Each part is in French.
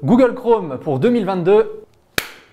Google Chrome pour 2022,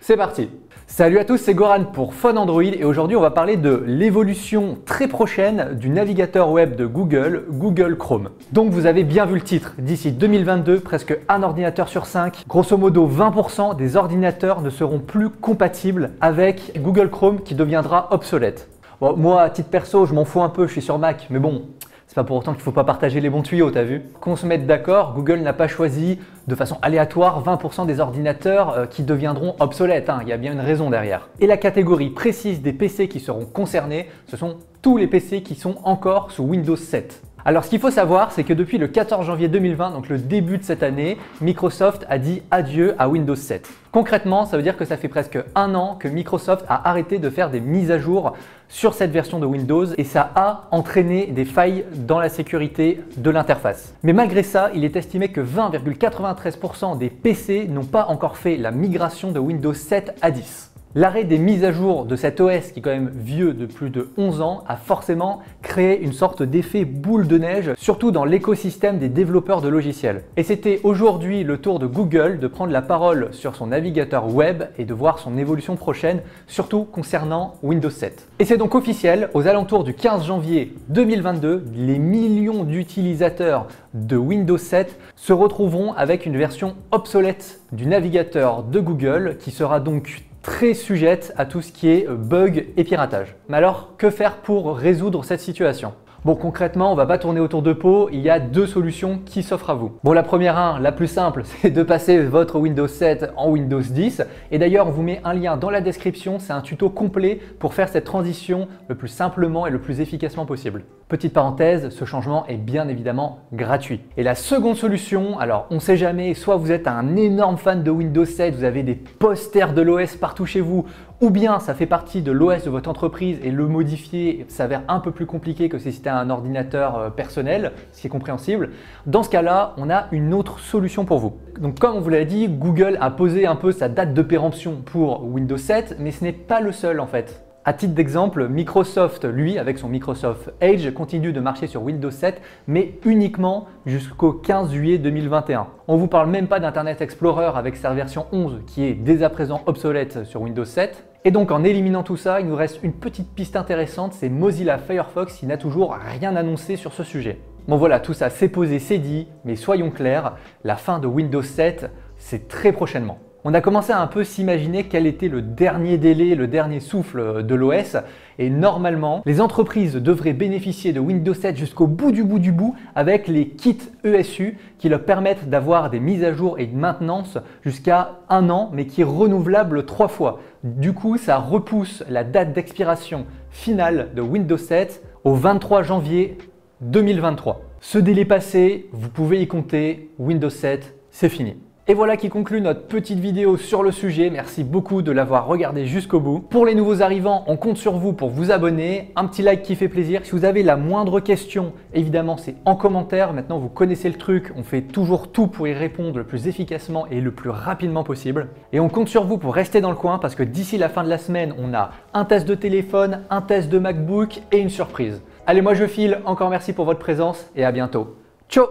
c'est parti! Salut à tous, c'est Goran pour Phone Android et aujourd'hui on va parler de l'évolution très prochaine du navigateur web de Google, Google Chrome. Donc vous avez bien vu le titre, d'ici 2022, presque un ordinateur sur 5, grosso modo 20% des ordinateurs ne seront plus compatibles avec Google Chrome qui deviendra obsolète. Bon, moi à titre perso je m'en fous un peu, je suis sur Mac, mais bon, c'est pas pour autant qu'il ne faut pas partager les bons tuyaux, t'as vu? Qu'on se mette d'accord, Google n'a pas choisi de façon aléatoire 20% des ordinateurs qui deviendront obsolètes, hein. Il y a bien une raison derrière. Et la catégorie précise des PC qui seront concernés, ce sont tous les PC qui sont encore sous Windows 7. Alors ce qu'il faut savoir, c'est que depuis le 14 janvier 2020, donc le début de cette année, Microsoft a dit adieu à Windows 7. Concrètement, ça veut dire que ça fait presque un an que Microsoft a arrêté de faire des mises à jour sur cette version de Windows et ça a entraîné des failles dans la sécurité de l'interface. Mais malgré ça, il est estimé que 20,93% des PC n'ont pas encore fait la migration de Windows 7 à 10. L'arrêt des mises à jour de cet OS, qui est quand même vieux de plus de 11 ans, a forcément créé une sorte d'effet boule de neige, surtout dans l'écosystème des développeurs de logiciels. Et c'était aujourd'hui le tour de Google de prendre la parole sur son navigateur web et de voir son évolution prochaine, surtout concernant Windows 7. Et c'est donc officiel, aux alentours du 15 janvier 2022, les millions d'utilisateurs de Windows 7 se retrouveront avec une version obsolète du navigateur de Google qui sera donc très sujette à tout ce qui est bug et piratage. Mais alors, que faire pour résoudre cette situation? Bon, concrètement, on va pas tourner autour de pot, il y a deux solutions qui s'offrent à vous. Bon, la première, la plus simple, c'est de passer votre Windows 7 en Windows 10. Et d'ailleurs, on vous met un lien dans la description, c'est un tuto complet pour faire cette transition le plus simplement et le plus efficacement possible. Petite parenthèse, ce changement est bien évidemment gratuit. Et la seconde solution, alors on sait jamais, soit vous êtes un énorme fan de Windows 7, vous avez des posters de l'OS partout chez vous, ou bien ça fait partie de l'OS de votre entreprise et le modifier s'avère un peu plus compliqué que si c'était un ordinateur personnel, ce qui est compréhensible. Dans ce cas-là, on a une autre solution pour vous. Donc comme on vous l'a dit, Google a posé un peu sa date de péremption pour Windows 7, mais ce n'est pas le seul en fait. À titre d'exemple, Microsoft, lui, avec son Microsoft Edge, continue de marcher sur Windows 7, mais uniquement jusqu'au 15 juillet 2021. On ne vous parle même pas d'Internet Explorer avec sa version 11 qui est dès à présent obsolète sur Windows 7. Et donc en éliminant tout ça, il nous reste une petite piste intéressante, c'est Mozilla Firefox qui n'a toujours rien annoncé sur ce sujet. Bon voilà, tout ça c'est posé, c'est dit, mais soyons clairs, la fin de Windows 7, c'est très prochainement. On a commencé à un peu s'imaginer quel était le dernier délai, le dernier souffle de l'OS et normalement, les entreprises devraient bénéficier de Windows 7 jusqu'au bout du bout avec les kits ESU qui leur permettent d'avoir des mises à jour et une maintenance jusqu'à un an mais qui est renouvelable 3 fois. Du coup, ça repousse la date d'expiration finale de Windows 7 au 23 janvier 2023. Ce délai passé, vous pouvez y compter, Windows 7, c'est fini. Et voilà qui conclut notre petite vidéo sur le sujet. Merci beaucoup de l'avoir regardé jusqu'au bout. Pour les nouveaux arrivants, on compte sur vous pour vous abonner. Un petit like qui fait plaisir. Si vous avez la moindre question, évidemment, c'est en commentaire. Maintenant, vous connaissez le truc. On fait toujours tout pour y répondre le plus efficacement et le plus rapidement possible. Et on compte sur vous pour rester dans le coin parce que d'ici la fin de la semaine, on a un test de téléphone, un test de MacBook et une surprise. Allez, moi je file. Encore merci pour votre présence et à bientôt. Ciao!